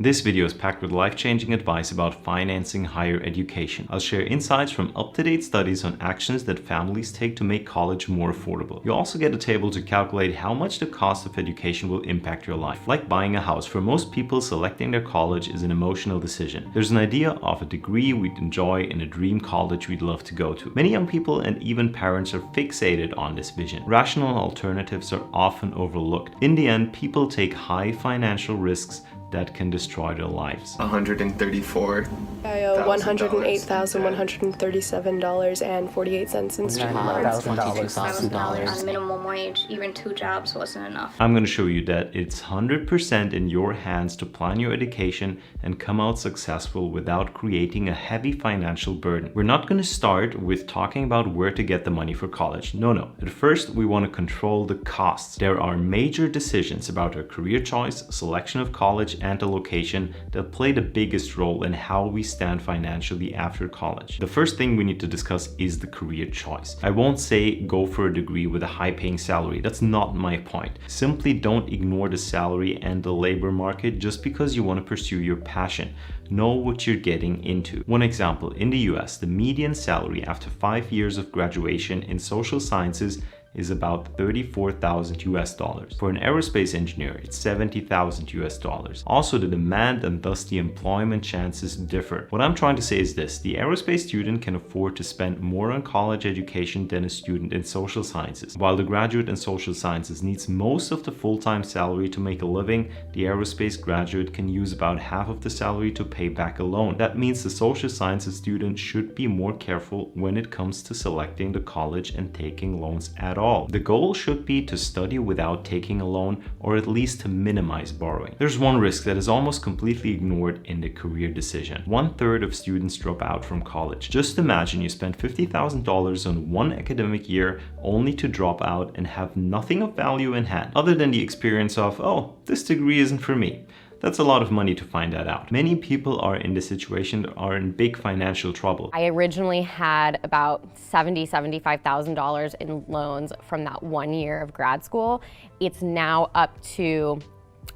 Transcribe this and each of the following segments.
This video is packed with life-changing advice about financing higher education. I'll share insights from up-to-date studies on actions that families take to make college more affordable. You'll also get a table to calculate how much the cost of education will impact your life. Like buying a house, for most people, selecting their college is an emotional decision. There's an idea of a degree we'd enjoy and a dream college we'd love to go to. Many young people and even parents are fixated on this vision. Rational alternatives are often overlooked. In the end, people take high financial risks that can destroy their lives. $134. I owe $108,137.48 in student loans. $22,000 on minimum wage. Even 2 jobs wasn't enough. I'm going to show you that it's 100% in your hands to plan your education and come out successful without creating a heavy financial burden. We're not going to start with talking about where to get the money for college. No. At first, we want to control the costs. There are major decisions about our career choice, selection of college, and the location that play the biggest role in how we stand financially after college. The first thing we need to discuss is the career choice. I won't say go for a degree with a high-paying salary. That's not my point. Simply don't ignore the salary and the labor market just because you want to pursue your passion. Know what you're getting into. One example, in the US, the median salary after 5 years of graduation in social sciences is about $34,000. For an aerospace engineer, it's $70,000. Also, the demand and thus the employment chances differ. What I'm trying to say is this: the aerospace student can afford to spend more on college education than a student in social sciences. While the graduate in social sciences needs most of the full-time salary to make a living, the aerospace graduate can use about half of the salary to pay back a loan. That means the social sciences student should be more careful when it comes to selecting the college and taking loans at all. The goal should be to study without taking a loan, or at least to minimize borrowing. There's one risk that is almost completely ignored in the career decision. 1/3 of students drop out from college. Just imagine you spend $50,000 on one academic year only to drop out and have nothing of value in hand, other than the experience of, oh, this degree isn't for me. That's a lot of money to find that out. Many people are in this situation, are in big financial trouble. I originally had about $75,000 in loans from that 1 year of grad school. It's now up to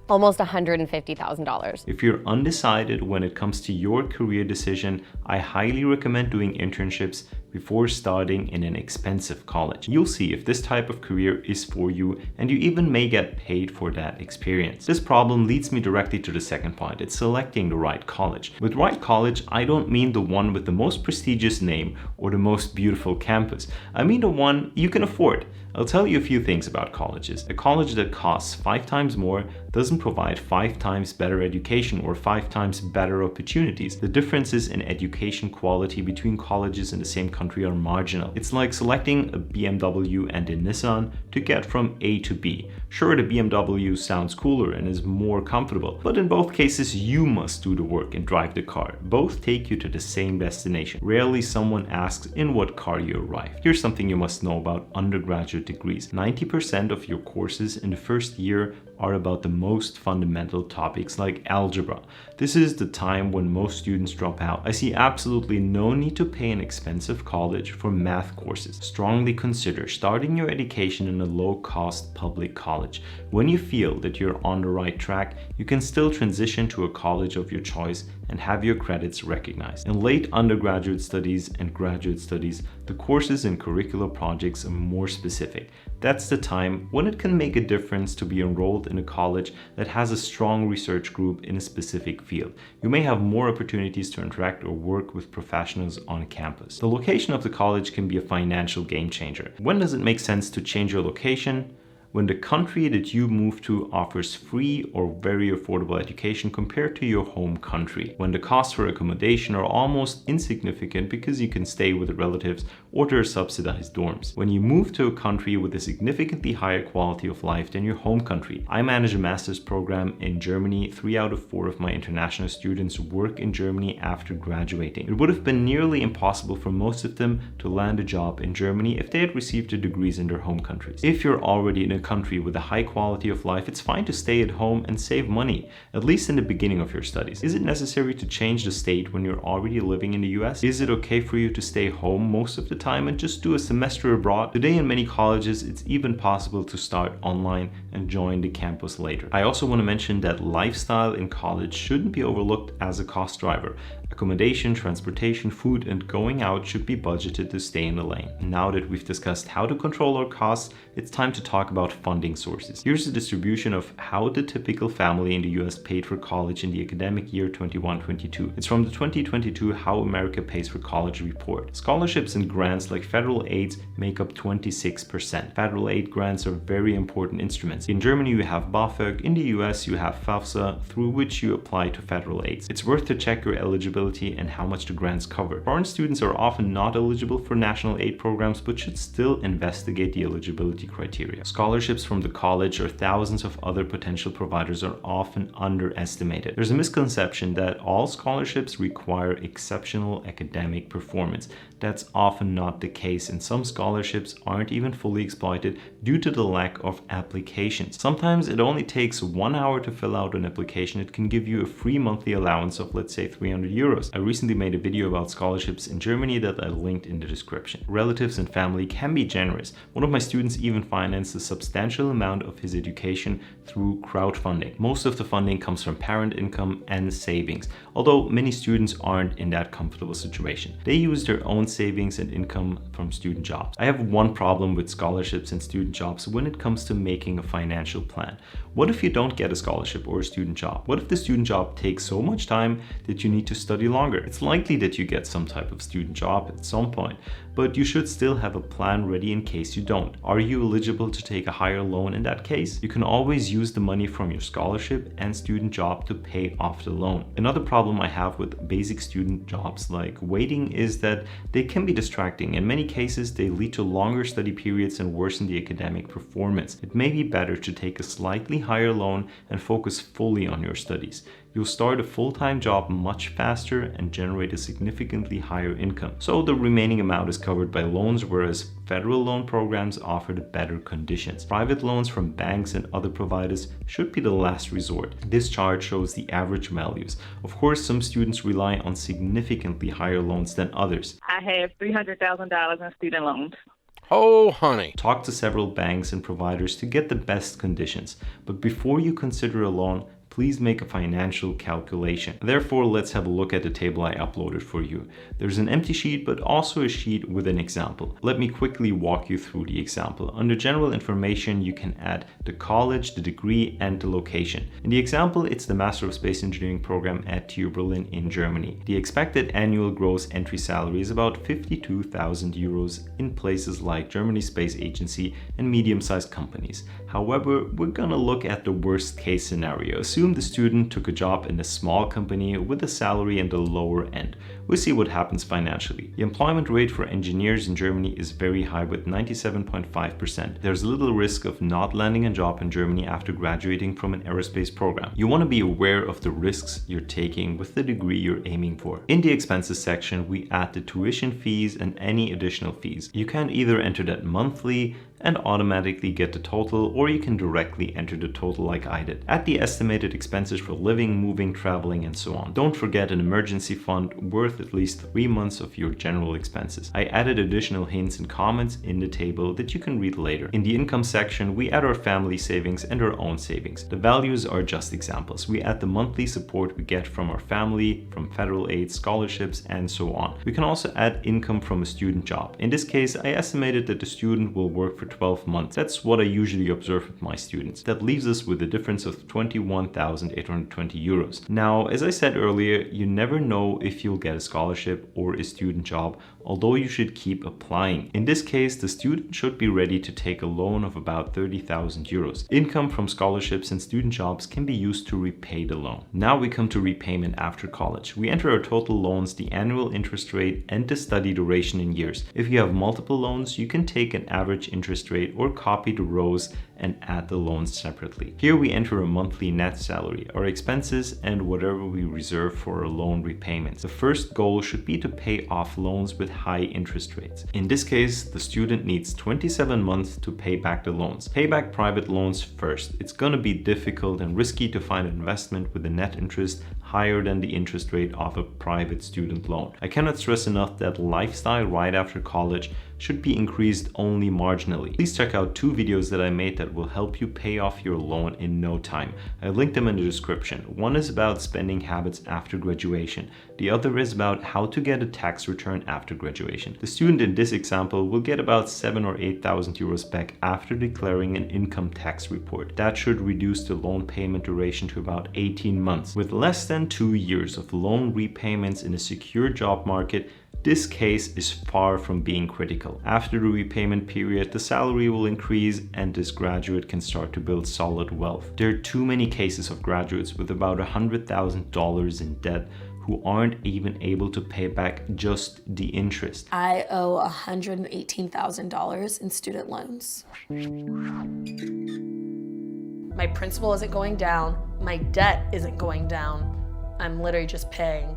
almost $150,000. If you're undecided when it comes to your career decision, I highly recommend doing internships before starting in an expensive college. You'll see if this type of career is for you, and you even may get paid for that experience. This problem leads me directly to the second point. It's selecting the right college. With right college, I don't mean the one with the most prestigious name or the most beautiful campus. I mean the one you can afford. I'll tell you a few things about colleges. A college that costs 5 times more doesn't provide 5 times better education or 5 times better opportunities. The differences in education quality between colleges in the same country are marginal. It's like selecting a BMW and a Nissan to get from A to B. Sure, the BMW sounds cooler and is more comfortable, but in both cases you must do the work and drive the car. Both take you to the same destination. Rarely someone asks in what car you arrived. Here's something you must know about undergraduate degrees. 90% of your courses in the first year are about the most fundamental topics like algebra. This is the time when most students drop out. I see absolutely no need to pay an expensive college for math courses. Strongly consider starting your education in a low-cost public college. When you feel that you're on the right track, you can still transition to a college of your choice and have your credits recognized. In late undergraduate studies and graduate studies, the courses and curricular projects are more specific. That's the time when it can make a difference to be enrolled in a college that has a strong research group in a specific field. You may have more opportunities to interact or work with professionals on campus. The location of the college can be a financial game changer. When does it make sense to change your location? When the country that you move to offers free or very affordable education compared to your home country. When the costs for accommodation are almost insignificant because you can stay with relatives or there are subsidized dorms. When you move to a country with a significantly higher quality of life than your home country. I manage a master's program in Germany. 3 out of 4 of my international students work in Germany after graduating. It would have been nearly impossible for most of them to land a job in Germany if they had received their degrees in their home countries. If you're already in a country with a high quality of life, it's fine to stay at home and save money, at least in the beginning of your studies. Is it necessary to change the state when you're already living in the US? Is it okay for you to stay home most of the time and just do a semester abroad? Today in many colleges, it's even possible to start online and join the campus later. I also want to mention that lifestyle in college shouldn't be overlooked as a cost driver. Accommodation, transportation, food, and going out should be budgeted to stay in the lane. Now that we've discussed how to control our costs, it's time to talk about funding sources. Here's the distribution of how the typical family in the US paid for college in the academic year 21-22. It's from the 2022 How America Pays for College report. Scholarships and grants like federal aids make up 26%. Federal aid grants are very important instruments. In Germany, you have BAföG. In the US, you have FAFSA, through which you apply to federal aids. It's worth to check your eligibility and how much the grants cover. Foreign students are often not eligible for national aid programs, but should still investigate the eligibility criteria. Scholarships from the college or thousands of other potential providers are often underestimated. There's a misconception that all scholarships require exceptional academic performance. That's often not the case, and some scholarships aren't even fully exploited due to the lack of applications. Sometimes it only takes 1 hour to fill out an application. It can give you a free monthly allowance of, let's say, 300 euros. I recently made a video about scholarships in Germany that I linked in the description. Relatives and family can be generous. One of my students even financed a substantial amount of his education through crowdfunding. Most of the funding comes from parent income and savings, although many students aren't in that comfortable situation. They use their own savings and income from student jobs. I have one problem with scholarships and student jobs when it comes to making a financial plan. What if you don't get a scholarship or a student job? What if the student job takes so much time that you need to study longer? It's likely that you get some type of student job at some point, but you should still have a plan ready in case you don't. Are you eligible to take a higher loan in that case? You can always use the money from your scholarship and student job to pay off the loan. Another problem I have with basic student jobs like waiting is that they can be distracting. In many cases, they lead to longer study periods and worsen the academic performance. It may be better to take a slightly higher loan and focus fully on your studies. You'll start a full-time job much faster and generate a significantly higher income. So the remaining amount is covered by loans, whereas federal loan programs offer the better conditions. Private loans from banks and other providers should be the last resort. This chart shows the average values. Of course, some students rely on significantly higher loans than others. I have $300,000 in student loans. Oh, honey. Talk to several banks and providers to get the best conditions. But before you consider a loan, please make a financial calculation. Therefore, let's have a look at the table I uploaded for you. There's an empty sheet, but also a sheet with an example. Let me quickly walk you through the example. Under general information, you can add the college, the degree, and the location. In the example, it's the Master of Space Engineering program at TU Berlin in Germany. The expected annual gross entry salary is about 52,000 euros in places like Germany Space Agency and medium-sized companies. However, we're gonna look at the worst case scenario. Assume the student took a job in a small company with a salary in the lower end. We'll see what happens financially. The employment rate for engineers in Germany is very high with 97.5%. There's little risk of not landing a job in Germany after graduating from an aerospace program. You want to be aware of the risks you're taking with the degree you're aiming for. In the expenses section, we add the tuition fees and any additional fees. You can either enter that monthly and automatically get the total, or you can directly enter the total like I did. Add the estimated expenses for living, moving, traveling, and so on. Don't forget an emergency fund worth at least 3 months of your general expenses. I added additional hints and comments in the table that you can read later. In the income section, we add our family savings and our own savings. The values are just examples. We add the monthly support we get from our family, from federal aid, scholarships, and so on. We can also add income from a student job. In this case, I estimated that the student will work for 12 months. That's what I usually observe with my students. That leaves us with a difference of 21,820 euros. Now, as I said earlier, you never know if you'll get a scholarship or a student job, although you should keep applying. In this case, the student should be ready to take a loan of about 30,000 euros. Income from scholarships and student jobs can be used to repay the loan. Now we come to repayment after college. We enter our total loans, the annual interest rate, and the study duration in years. If you have multiple loans, you can take an average interest rate or copy the rows and add the loans separately. Here we enter a monthly net salary, our expenses, and whatever we reserve for our loan repayments. The first goal should be to pay off loans with high interest rates. In this case, the student needs 27 months to pay back the loans. Pay back private loans first. It's gonna be difficult and risky to find an investment with a net interest higher than the interest rate of a private student loan. I cannot stress enough that lifestyle right after college should be increased only marginally. Please check out 2 videos that I made that will help you pay off your loan in no time. I linked them in the description. One is about spending habits after graduation. The other is about how to get a tax return after graduation. The student in this example will get about 7,000 or 8,000 euros back after declaring an income tax report. That should reduce the loan payment duration to about 18 months. With less than 2 years of loan repayments in a secure job market, this case is far from being critical. After the repayment period, the salary will increase and this graduate can start to build solid wealth. There are too many cases of graduates with about $100,000 in debt who aren't even able to pay back just the interest. I owe $118,000 in student loans. My principal isn't going down, my debt isn't going down. I'm literally just paying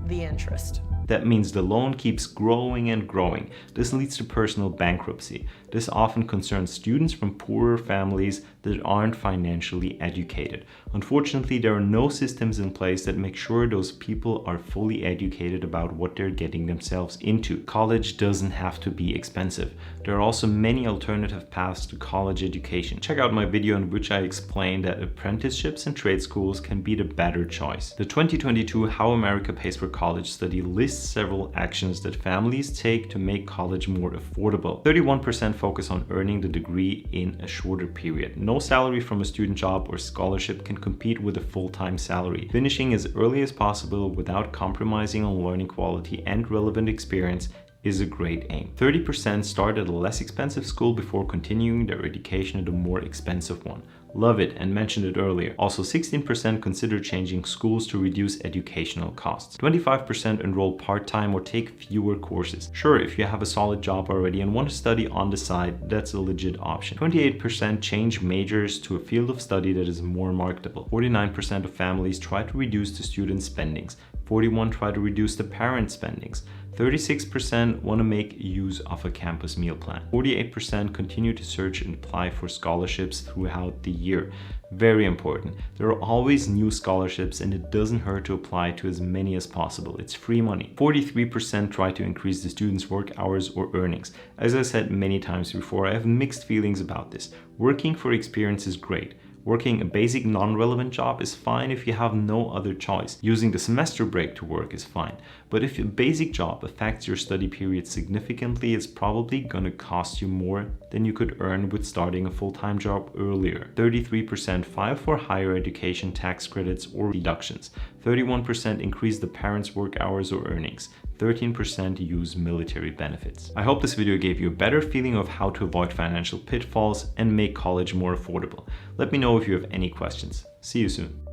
the interest. That means the loan keeps growing and growing. This leads to personal bankruptcy. This often concerns students from poorer families that aren't financially educated. Unfortunately, there are no systems in place that make sure those people are fully educated about what they're getting themselves into. College doesn't have to be expensive. There are also many alternative paths to college education. Check out my video in which I explain that apprenticeships and trade schools can be the better choice. The 2022 How America Pays for College study lists several actions that families take to make college more affordable. 31% focus on earning the degree in a shorter period. No salary from a student job or scholarship can compete with a full-time salary. Finishing as early as possible without compromising on learning quality and relevant experience is a great aim. 30% start at a less expensive school before continuing their education at a more expensive one. Love it and mentioned it earlier. Also 16% consider changing schools to reduce educational costs. 25% enroll part-time or take fewer courses. Sure, if you have a solid job already and want to study on the side, that's a legit option. 28% change majors to a field of study that is more marketable. 49% of families try to reduce the student spendings. 41% try to reduce the parent spendings. 36% want to make use of a campus meal plan. 48% continue to search and apply for scholarships throughout the year. Very important. There are always new scholarships and it doesn't hurt to apply to as many as possible. It's free money. 43% try to increase the students' work hours or earnings. As I said many times before, I have mixed feelings about this. Working for experience is great. Working a basic non-relevant job is fine if you have no other choice. Using the semester break to work is fine. But if a basic job affects your study period significantly, it's probably gonna cost you more than you could earn with starting a full-time job earlier. 33% file for higher education tax credits or deductions. 31% increase the parents' work hours or earnings. 13% use military benefits. I hope this video gave you a better feeling of how to avoid financial pitfalls and make college more affordable. Let me know if you have any questions. See you soon.